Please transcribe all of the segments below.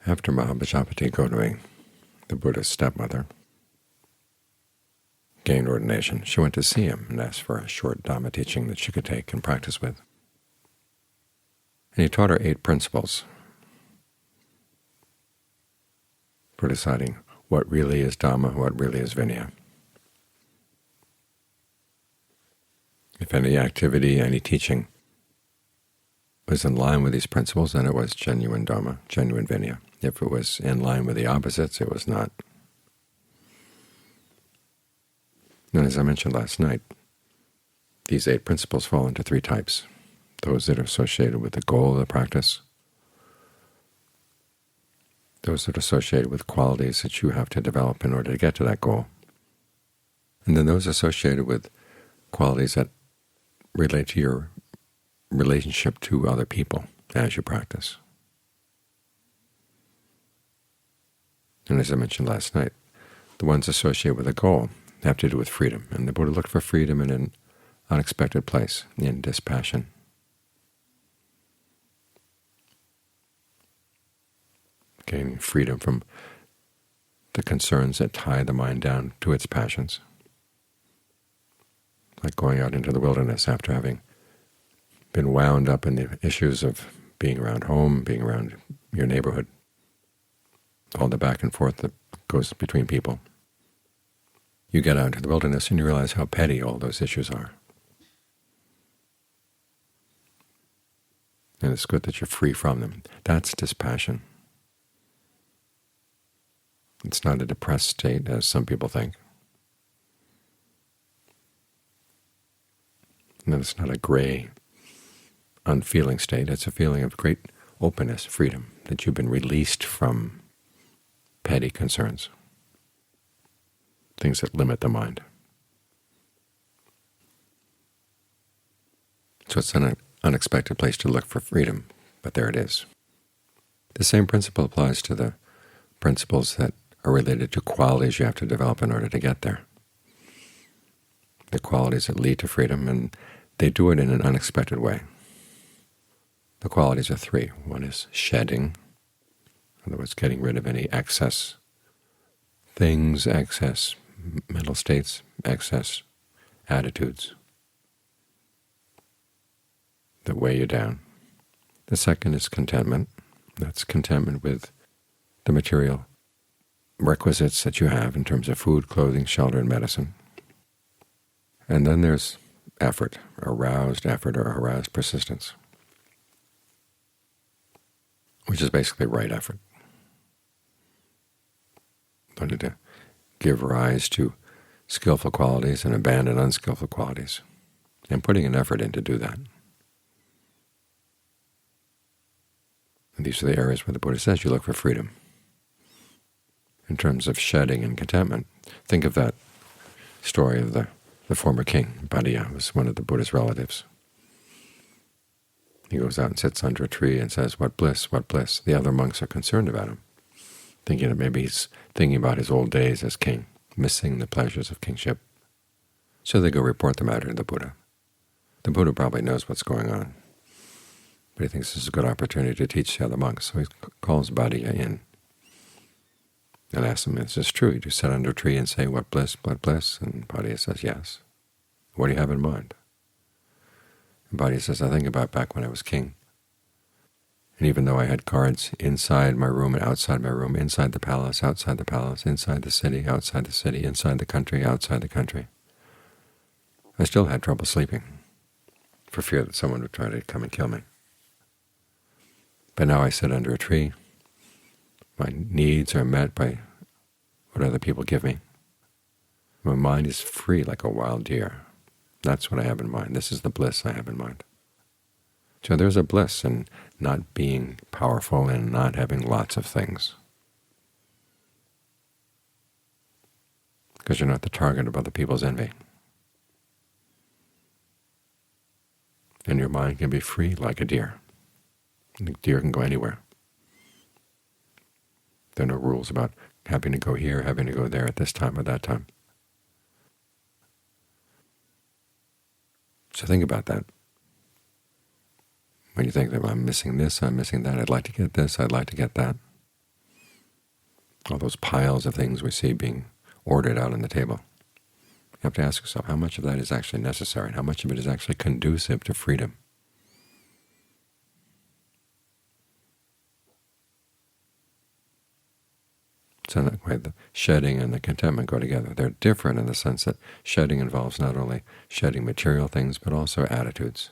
After Mahapajapati Gotami, the Buddha's stepmother, gained ordination, she went to see him and asked for a short Dhamma teaching that she could take and practice with. And he taught her 8 principles for deciding what really is Dhamma, what really is Vinaya. If any activity, any teaching was in line with these principles, then it was genuine Dhamma, genuine Vinaya. If it was in line with the opposites, it was not. And as I mentioned last night, these 8 principles fall into 3 types: those that are associated with the goal of the practice, those that are associated with qualities that you have to develop in order to get to that goal, and then those associated with qualities that relate to your relationship to other people as you practice. And as I mentioned last night, the ones associated with a goal have to do with freedom, and the Buddha looked for freedom in an unexpected place, in dispassion. Gaining freedom from the concerns that tie the mind down to its passions, like going out into the wilderness after having been wound up in the issues of being around home, being around your neighborhood, all the back and forth that goes between people. You get out into the wilderness and you realize how petty all those issues are. And it's good that you're free from them. That's dispassion. It's not a depressed state, as some people think. And it's not a gray, unfeeling state. It's a feeling of great openness, freedom, that you've been released from petty concerns, things that limit the mind. So it's an unexpected place to look for freedom, but there it is. The same principle applies to the principles that are related to qualities you have to develop in order to get there. The qualities that lead to freedom, and they do it in an unexpected way. The qualities are 3. One is shedding, in other words, getting rid of any excess things, excess mental states, excess attitudes that weigh you down. The second is contentment. That's contentment with the material requisites that you have in terms of food, clothing, shelter, and medicine. And then there's effort, aroused effort or aroused persistence, which is basically right effort. Learning to give rise to skillful qualities and abandon unskillful qualities, and putting an effort in to do that. And these are the areas where the Buddha says you look for freedom. In terms of shedding and contentment, think of that story of the former king. Bhaddiya was one of the Buddha's relatives. He goes out and sits under a tree and says, "What bliss, what bliss." The other monks are concerned about him, thinking that maybe he's thinking about his old days as king, missing the pleasures of kingship. So they go report the matter to the Buddha. The Buddha probably knows what's going on, but he thinks this is a good opportunity to teach the other monks. So he calls Bhaddiya in and asks him, "Is this true? You sit under a tree and say, 'What bliss, what bliss'?" And Bhaddiya says, "Yes." "What do you have in mind?" And Bhaddiya says, "I think about back when I was king. And even though I had guards inside my room and outside my room, inside the palace, outside the palace, inside the city, outside the city, inside the country, outside the country, I still had trouble sleeping for fear that someone would try to come and kill me. But now I sit under a tree. My needs are met by what other people give me. My mind is free like a wild deer. That's what I have in mind. This is the bliss I have in mind." So there's a bliss in not being powerful and not having lots of things, because you're not the target of other people's envy. And your mind can be free like a deer. The deer can go anywhere. There are no rules about having to go here, having to go there at this time or that time. So think about that. When you think that, "Well, I'm missing this, I'm missing that, I'd like to get this, I'd like to get that," all those piles of things we see being ordered out on the table. You have to ask yourself how much of that is actually necessary and how much of it is actually conducive to freedom. So in that way, the shedding and the contentment go together. They're different in the sense that shedding involves not only shedding material things, but also attitudes.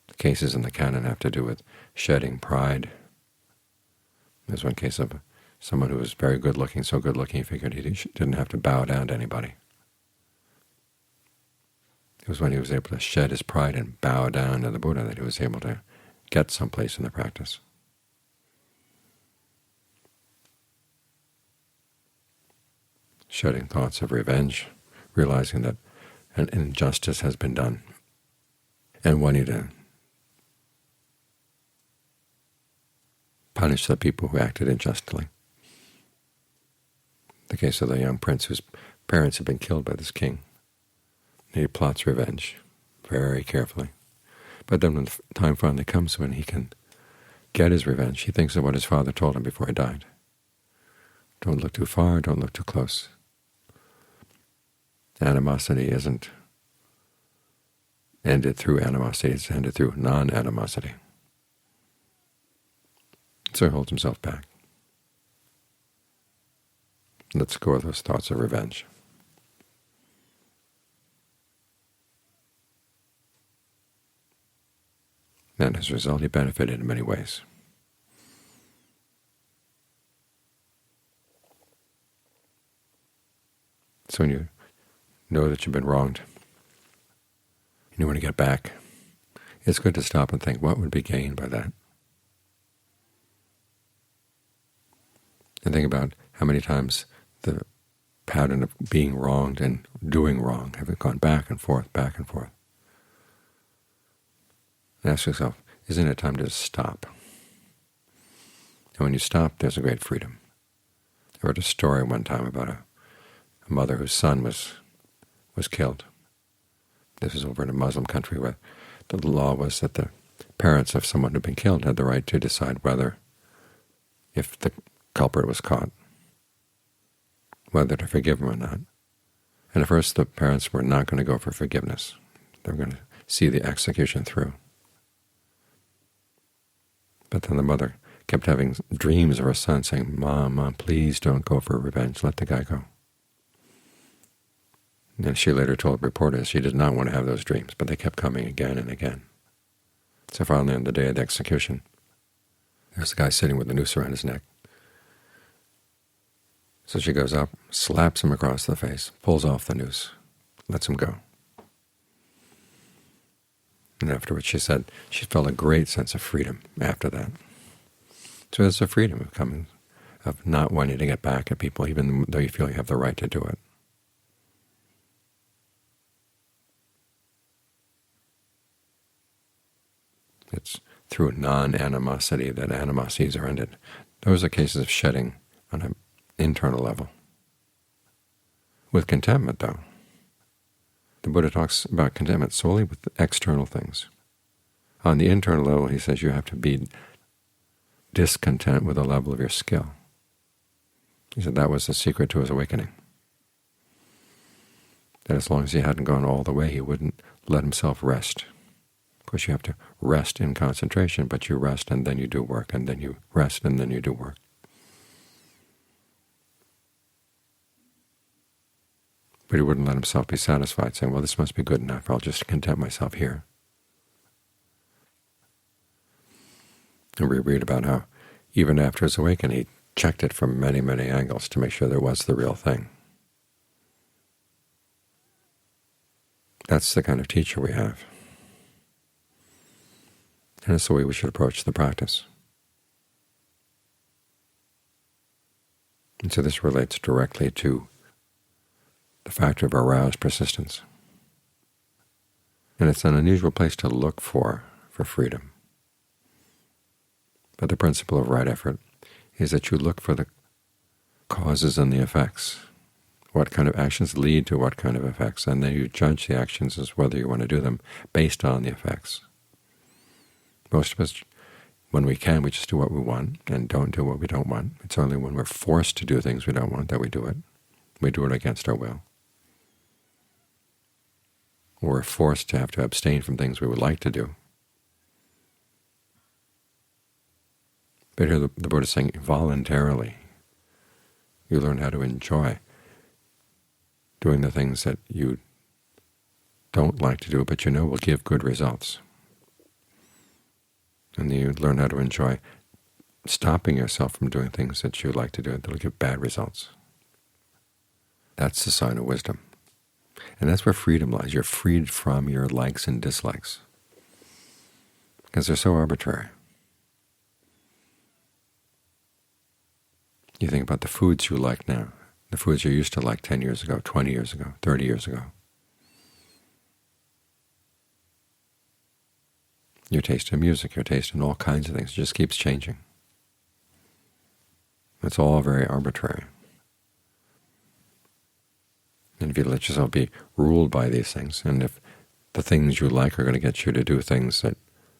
The cases in the canon have to do with shedding pride. There's one case of someone who was very good-looking, so good-looking he figured he didn't have to bow down to anybody. It was when he was able to shed his pride and bow down to the Buddha that he was able to get someplace in the practice. Shedding thoughts of revenge, realizing that an injustice has been done, and wanting to punish the people who acted unjustly. The case of the young prince whose parents had been killed by this king. He plots revenge very carefully. But then when the time finally comes when he can get his revenge, he thinks of what his father told him before he died. Don't look too far, don't look too close. Animosity isn't ended through animosity, it's ended through non-animosity. So he holds himself back. Let's go with those thoughts of revenge. And as a result, he benefited in many ways. So when you know that you've been wronged, and you want to get back, it's good to stop and think, what would be gained by that? And think about how many times the pattern of being wronged and doing wrong have gone back and forth, back and forth. And ask yourself, isn't it time to stop? And when you stop, there's a great freedom. I read a story one time about a mother whose son was killed. This was over in a Muslim country where the law was that the parents of someone who had been killed had the right to decide whether, if the culprit was caught, whether to forgive him or not. And at first the parents were not going to go for forgiveness. They were going to see the execution through. But then the mother kept having dreams of her son saying, Mom, Mom, please don't go for revenge. Let the guy go. And she later told reporters she did not want to have those dreams, but they kept coming again and again. So finally, on the day of the execution, there's a guy sitting with a noose around his neck. So she goes up, slaps him across the face, pulls off the noose, lets him go. And afterwards she said she felt a great sense of freedom after that. So there's a freedom of coming, of not wanting to get back at people, even though you feel you have the right to do it. It's through non-animosity that animosities are ended. Those are cases of shedding on an internal level. With contentment, though, the Buddha talks about contentment solely with external things. On the internal level, he says you have to be discontent with the level of your skill. He said that was the secret to his awakening. That as long as he hadn't gone all the way, he wouldn't let himself rest. Of course, you have to rest in concentration, but you rest and then you do work, and then you rest and then you do work. But he wouldn't let himself be satisfied, saying, well, this must be good enough, I'll just content myself here. And we read about how even after his awakening, he checked it from many, many angles to make sure there was the real thing. That's the kind of teacher we have. And it's the way we should approach the practice. And so this relates directly to the factor of aroused persistence. And it's an unusual place to look for freedom. But the principle of right effort is that you look for the causes and the effects. What kind of actions lead to what kind of effects, and then you judge the actions as whether you want to do them based on the effects. Most of us when we can, we just do what we want and don't do what we don't want. It's only when we're forced to do things we don't want that we do it. We do it against our will. Or we're forced to have to abstain from things we would like to do. But here the Buddha is saying voluntarily. You learn how to enjoy doing the things that you don't like to do, but you know will give good results. And you learn how to enjoy stopping yourself from doing things that you like to do that will give bad results. That's the sign of wisdom. And that's where freedom lies. You're freed from your likes and dislikes, because they're so arbitrary. You think about the foods you like now, the foods you used to like 10 years ago, 20 years ago, 30 years ago. Your taste in music, your taste in all kinds of things, it just keeps changing. It's all very arbitrary. And if you let yourself be ruled by these things, and if the things you like are going to get you to do things that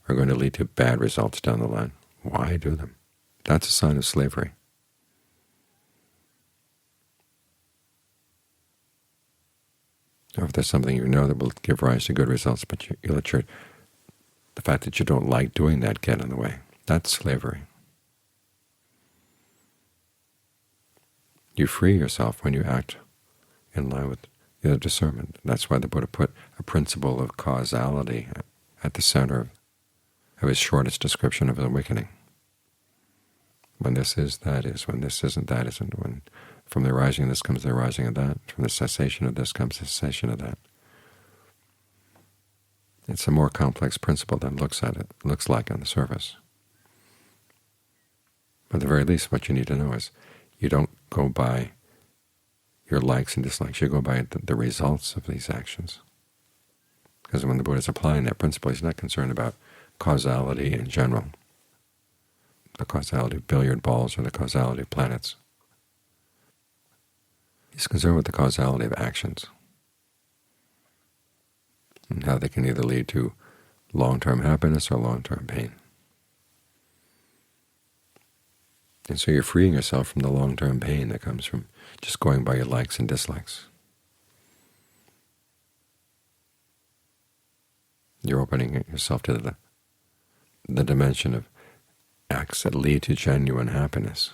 are going to lead to bad results down the line, why do them? That's a sign of slavery. Or if there's something you know that will give rise to good results, but you let the fact that you don't like doing that get in the way, that's slavery. You free yourself when you act in line with the discernment. That's why the Buddha put a principle of causality at the center of his shortest description of awakening. When this is, that is. When this isn't, that isn't. When from the arising of this comes the arising of that. From the cessation of this comes the cessation of that. It's a more complex principle than looks like on the surface. But at the very least, what you need to know is you don't go by your likes and dislikes. You go by the results of these actions. Because when the Buddha is applying that principle, he's not concerned about causality in general, the causality of billiard balls or the causality of planets. He's concerned with the causality of actions and how they can either lead to long-term happiness or long-term pain. And so you're freeing yourself from the long-term pain that comes from just going by your likes and dislikes. You're opening yourself to the dimension of acts that lead to genuine happiness.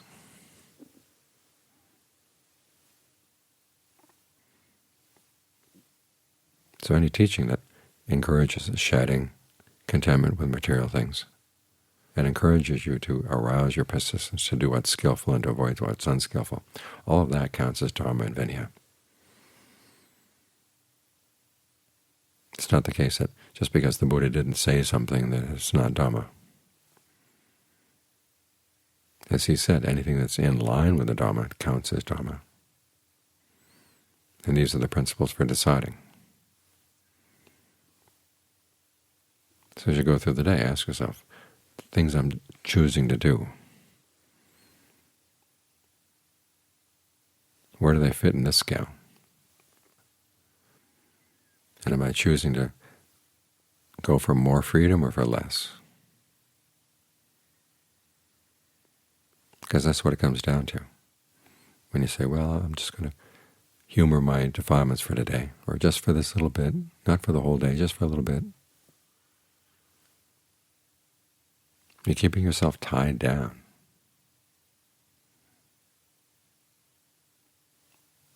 So any teaching that encourages shedding contentment with material things and encourages you to arouse your persistence to do what's skillful and to avoid what's unskillful, all of that counts as dharma and vinaya. It's not the case that just because the Buddha didn't say something that it's not dharma. As he said, anything that's in line with the dharma counts as dharma. And these are the principles for deciding. So as you go through the day, ask yourself, things I'm choosing to do, where do they fit in this scale? And am I choosing to go for more freedom or for less? Because that's what it comes down to. When you say, well, I'm just going to humor my defilements for today, or just for this little bit, not for the whole day, just for a little bit. You're keeping yourself tied down.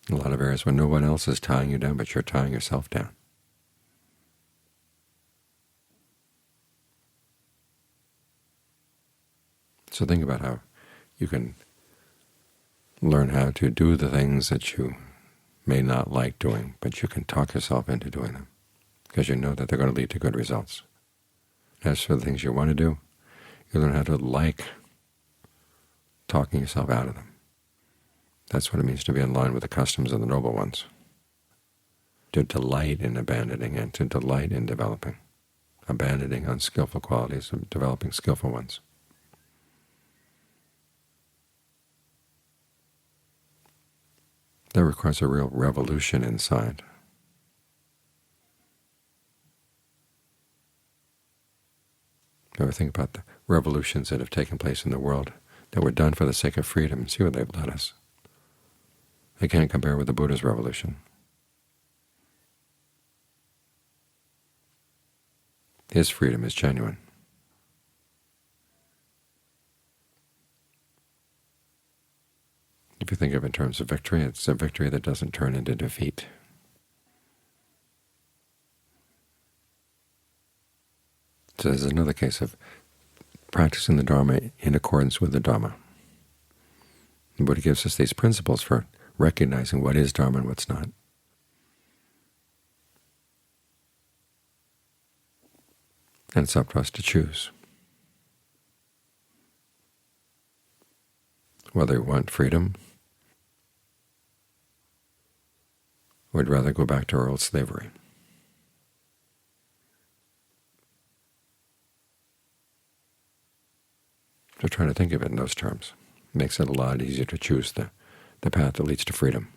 In a lot of areas when no one else is tying you down, but you're tying yourself down. So think about how you can learn how to do the things that you may not like doing, but you can talk yourself into doing them, because you know that they're going to lead to good results. As for the things you want to do, you learn how to like talking yourself out of them. That's what it means to be in line with the customs of the noble ones, to delight in abandoning and to delight in developing, abandoning unskillful qualities and developing skillful ones. That requires a real revolution inside. Ever think about revolutions that have taken place in the world that were done for the sake of freedom, see what they've led us. They can't compare with the Buddha's revolution. His freedom is genuine. If you think of it in terms of victory, it's a victory that doesn't turn into defeat. So this is another case of practicing the Dharma in accordance with the Dhamma. The Buddha gives us these principles for recognizing what is Dharma and what's not. And it's up to us to choose whether we want freedom or would rather go back to our old slavery. So try to think of it in those terms. It makes it a lot easier to choose the path that leads to freedom.